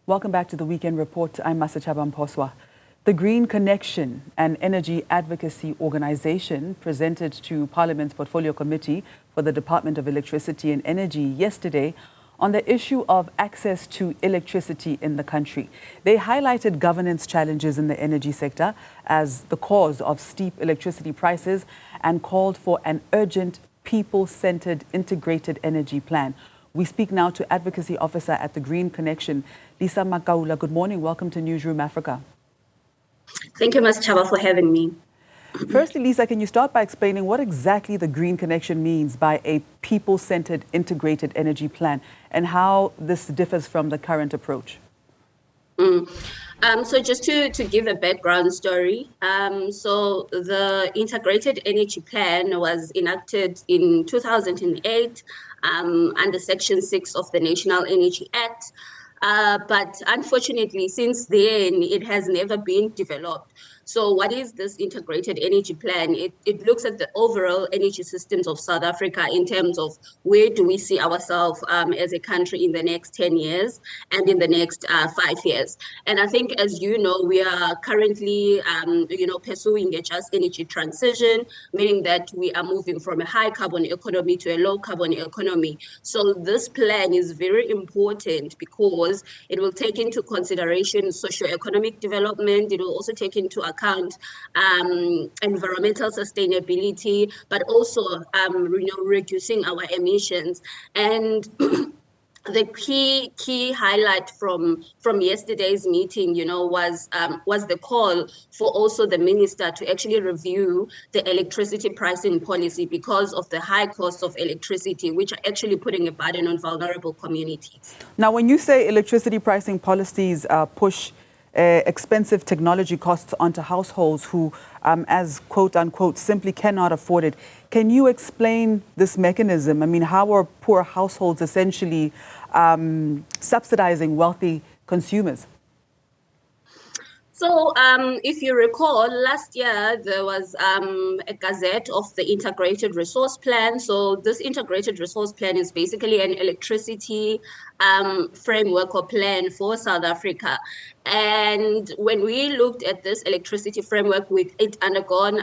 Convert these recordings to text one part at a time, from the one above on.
Welcome back to the Weekend Report. I'm Masachaba Mposwa. The Green Connection, an energy advocacy organization, presented to Parliament's Portfolio Committee for the Department of Electricity and Energy yesterday on the issue of access to electricity in the country. They highlighted governance challenges in the energy sector as the cause of steep electricity prices and called for an urgent, people-centered integrated energy plan. We speak now to Advocacy Officer at the Green Connection, Lisa Makaula. Good morning. Welcome to Newzroom Afrika. Thank you, Ms. Chaba, for having me. Firstly, Lisa, can you start by explaining what exactly the Green Connection means by a people-centered integrated energy plan and how this differs from the current approach? So just to give a background story, so the Integrated Energy Plan was enacted in 2008 under Section 6 of the National Energy Act. But unfortunately, since then, it has never been developed. So what is this integrated energy plan? It looks at the overall energy systems of South Africa in terms of where do we see ourselves as a country in the next 10 years and in the next 5 years. And I think, as you know, we are currently, pursuing a just energy transition, meaning that we are moving from a high carbon economy to a low carbon economy. So this plan is very important because it will take into consideration socio-economic development. It will also take into account environmental sustainability, but also reducing our emissions. And the key highlight from yesterday's meeting, was the call for also the minister to actually review the electricity pricing policy because of the high cost of electricity, which are actually putting a burden on vulnerable communities. Now, when you say electricity pricing policies push expensive technology costs onto households who, as quote unquote, simply cannot afford it. Can you explain this mechanism? I mean, how are poor households essentially subsidizing wealthy consumers? So if you recall, last year there was a gazette of the Integrated Resource Plan. So this Integrated Resource Plan is basically an electricity framework or plan for South Africa. And when we looked at this electricity framework, with it undergone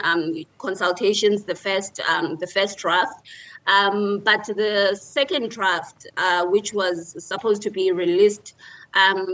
consultations, the first draft. But the second draft, which was supposed to be released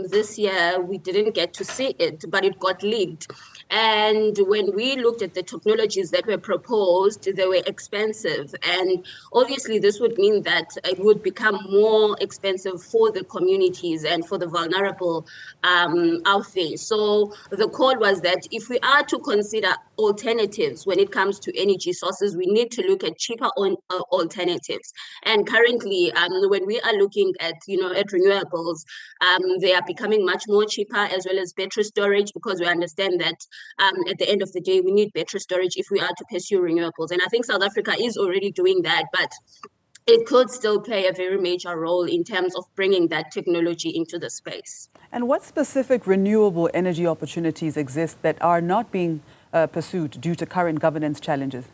this year, we didn't get to see it, but it got leaked. And when we looked at the technologies that were proposed, they were expensive. And obviously, this would mean that it would become more expensive for the communities and for the vulnerable out there. So the call was that if we are to consider alternatives when it comes to energy sources, we need to look at cheaper alternatives. And currently, when we are looking at renewables, they are becoming much more cheaper, as well as battery storage, because we understand that at the end of the day, we need battery storage if we are to pursue renewables. And I think South Africa is already doing that, but it could still play a very major role in terms of bringing that technology into the space. And what specific renewable energy opportunities exist that are not being pursued due to current governance challenges?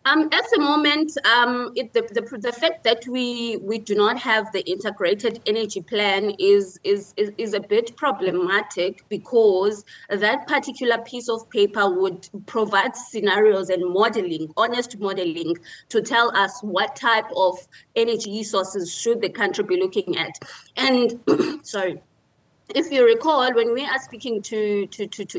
At the moment, the fact that we do not have the integrated energy plan is a bit problematic, because that particular piece of paper would provide scenarios and modeling, honest modeling, to tell us what type of energy sources should the country be looking at. And sorry. If you recall, when we are speaking to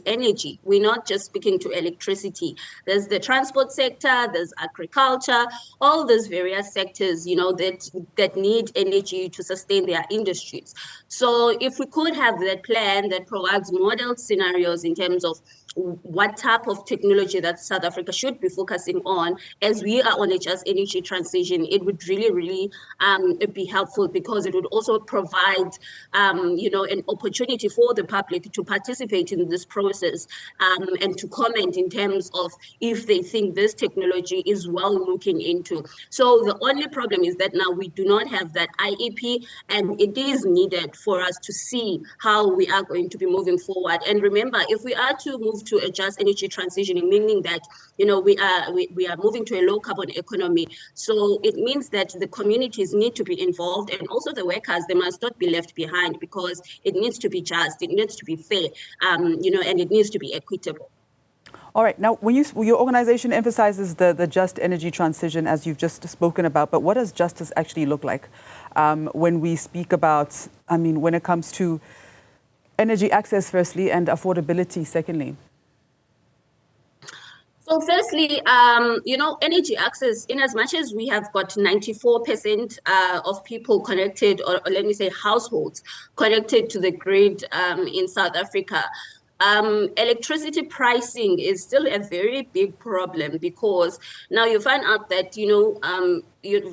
energy, we're not just speaking to electricity. There's the transport sector, there's agriculture, all those various sectors, that need energy to sustain their industries. So if we could have that plan that provides modeled scenarios in terms of what type of technology that South Africa should be focusing on as we are on a just energy transition, it would really be helpful, because it would also provide an opportunity for the public to participate in this process and to comment in terms of if they think this technology is well looking into. So the only problem is that now we do not have that IEP, and it is needed for us to see how we are going to be moving forward. And remember, if we are to move move to a just energy transition, meaning that, you know, we are moving to a low carbon economy. So it means that the communities need to be involved, and also the workers, they must not be left behind, because it needs to be just, it needs to be fair, you know, and it needs to be equitable. All right. Now, when your organization emphasizes the just energy transition, as you've just spoken about, but what does justice actually look like when we speak about, I mean, when it comes to energy access, firstly, and affordability, secondly? So firstly, you know, energy access, in as much as we have got 94% of people connected, or let me say households connected to the grid in South Africa, electricity pricing is still a very big problem, because now you find out that, you know,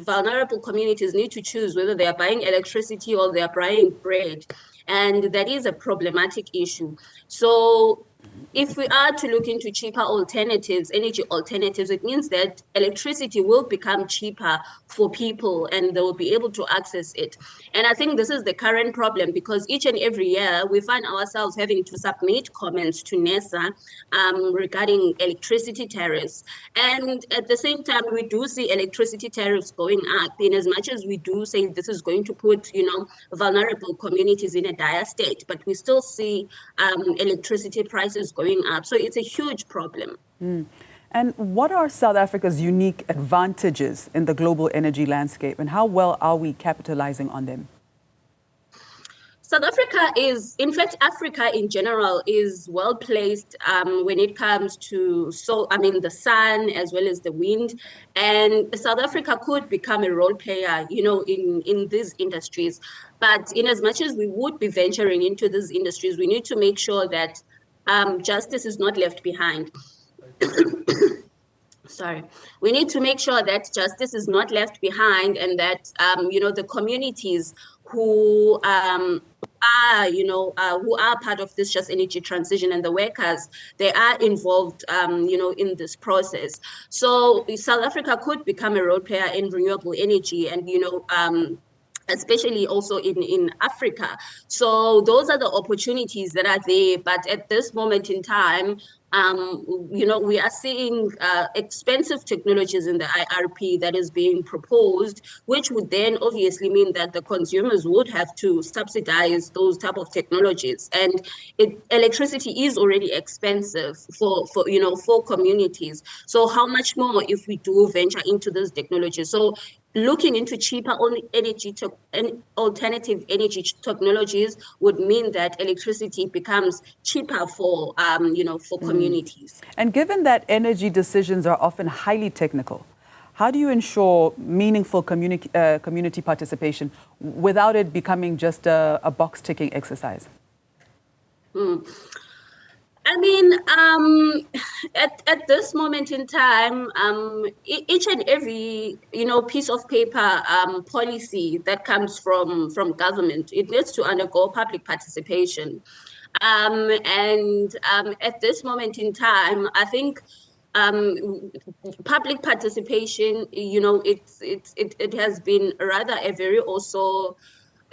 vulnerable communities need to choose whether they are buying electricity or they are buying bread. And that is a problematic issue. So if we are to look into cheaper alternatives, energy alternatives, it means that electricity will become cheaper for people and they will be able to access it. And I think this is the current problem, because each and every year we find ourselves having to submit comments to NESA regarding electricity tariffs. And at the same time, we do see electricity tariffs going up, in as much as we do say this is going to put, you know, vulnerable communities in a dire state, but we still see electricity prices going up. So it's a huge problem. And what are South Africa's unique advantages in the global energy landscape, and how well are we capitalizing on them? South Africa is, in fact, Africa in general is well placed when it comes to, the sun as well as the wind. And South Africa could become a role player, you know, in these industries. But in as much as we would be venturing into these industries, we need to make sure that justice is not left behind. Sorry, we need to make sure that justice is not left behind, and that, you know, the communities who who are part of this just energy transition, and the workers, they are involved, you know, in this process. So South Africa could become a role player in renewable energy, and, you know, especially also in Africa. So those are the opportunities that are there. But at this moment in time, you know, we are seeing expensive technologies in the IRP that is being proposed, which would then obviously mean that the consumers would have to subsidize those type of technologies. And electricity is already expensive for communities. So how much more if we do venture into this technology? So looking into cheaper alternative energy technologies would mean that electricity becomes cheaper for communities. And given that energy decisions are often highly technical, how do you ensure meaningful community participation without it becoming just a box-ticking exercise? I mean, at this moment in time, each and every, you know, piece of paper, policy that comes from government, it needs to undergo public participation. At this moment in time, I think public participation, you know, it has been rather a very also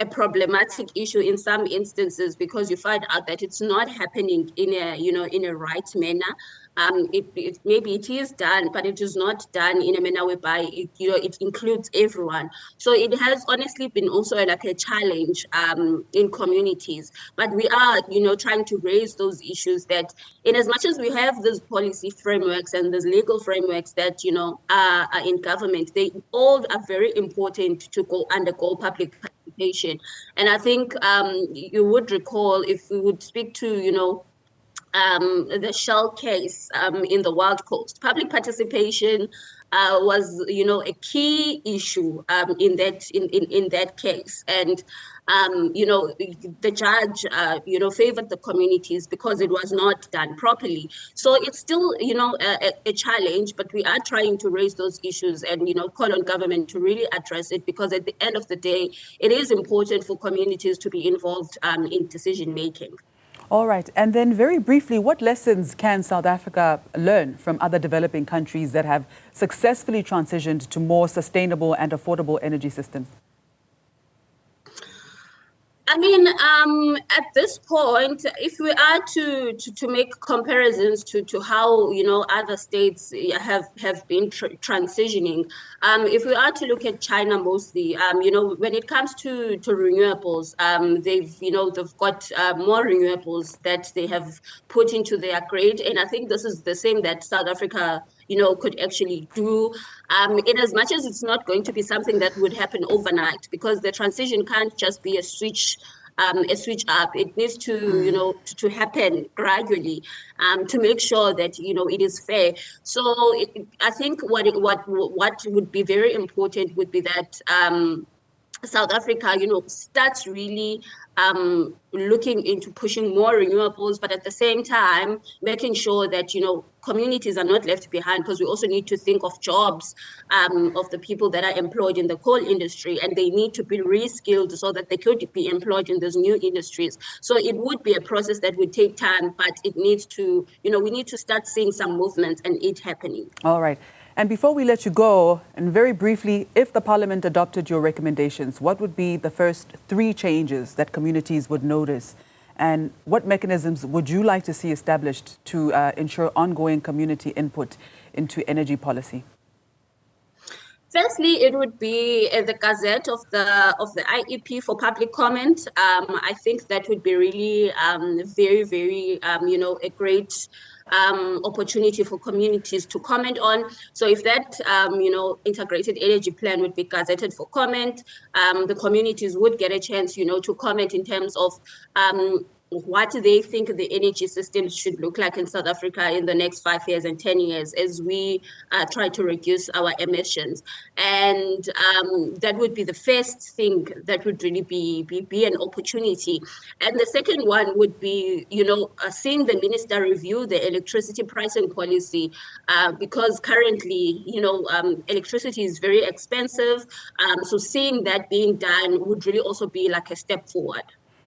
a problematic issue in some instances, because you find out that it's not happening in a right manner. Maybe it is done, but it is not done in a manner whereby it includes everyone. So it has honestly been also like a challenge in communities. But we are, you know, trying to raise those issues, that in as much as we have these policy frameworks and these legal frameworks that, you know, are in government, they all are very important to undergo public participation. And I think you would recall, if we would speak to, you know, the Shell case in the Wild Coast, public participation was, you know, a key issue in that case. And you know, the judge favored the communities because it was not done properly. So it's still, you know, a challenge, but we are trying to raise those issues and, you know, call on government to really address it, because at the end of the day, it is important for communities to be involved in decision making. All right. And then very briefly, what lessons can South Africa learn from other developing countries that have successfully transitioned to more sustainable and affordable energy systems? I mean, at this point, if we are to make comparisons to how, you know, other states have been transitioning, if we are to look at China mostly, you know, when it comes to renewables, they've got more renewables that they have put into their grid, and I think this is the same that South Africa, you know, could actually do. In as much as it's not going to be something that would happen overnight, because the transition can't just be a switch up. It needs to, you know, to happen gradually, to make sure that, you know, it is fair. So I think what would be very important would be that South Africa, you know, starts really looking into pushing more renewables, but at the same time, making sure that, you know, communities are not left behind, because we also need to think of jobs of the people that are employed in the coal industry, and they need to be reskilled so that they could be employed in those new industries. So it would be a process that would take time, but it needs to, you know, we need to start seeing some movement and it happening. All right. And before we let you go, and very briefly, if the Parliament adopted your recommendations, what would be the first 3 changes that communities would notice? And what mechanisms would you like to see established to ensure ongoing community input into energy policy? Firstly, it would be the Gazette of the IEP for public comment. I think that would be really very, very, you know, a great opportunity for communities to comment on. So if that, you know, integrated energy plan would be gazetted for comment, the communities would get a chance, you know, to comment in terms of what they think the energy system should look like in South Africa in the next 5 years and 10 years as we try to reduce our emissions. And that would be the first thing that would really be an opportunity. And the second one would be, you know, seeing the minister review the electricity pricing policy, because currently, you know, electricity is very expensive. So seeing that being done would really also be like a step forward.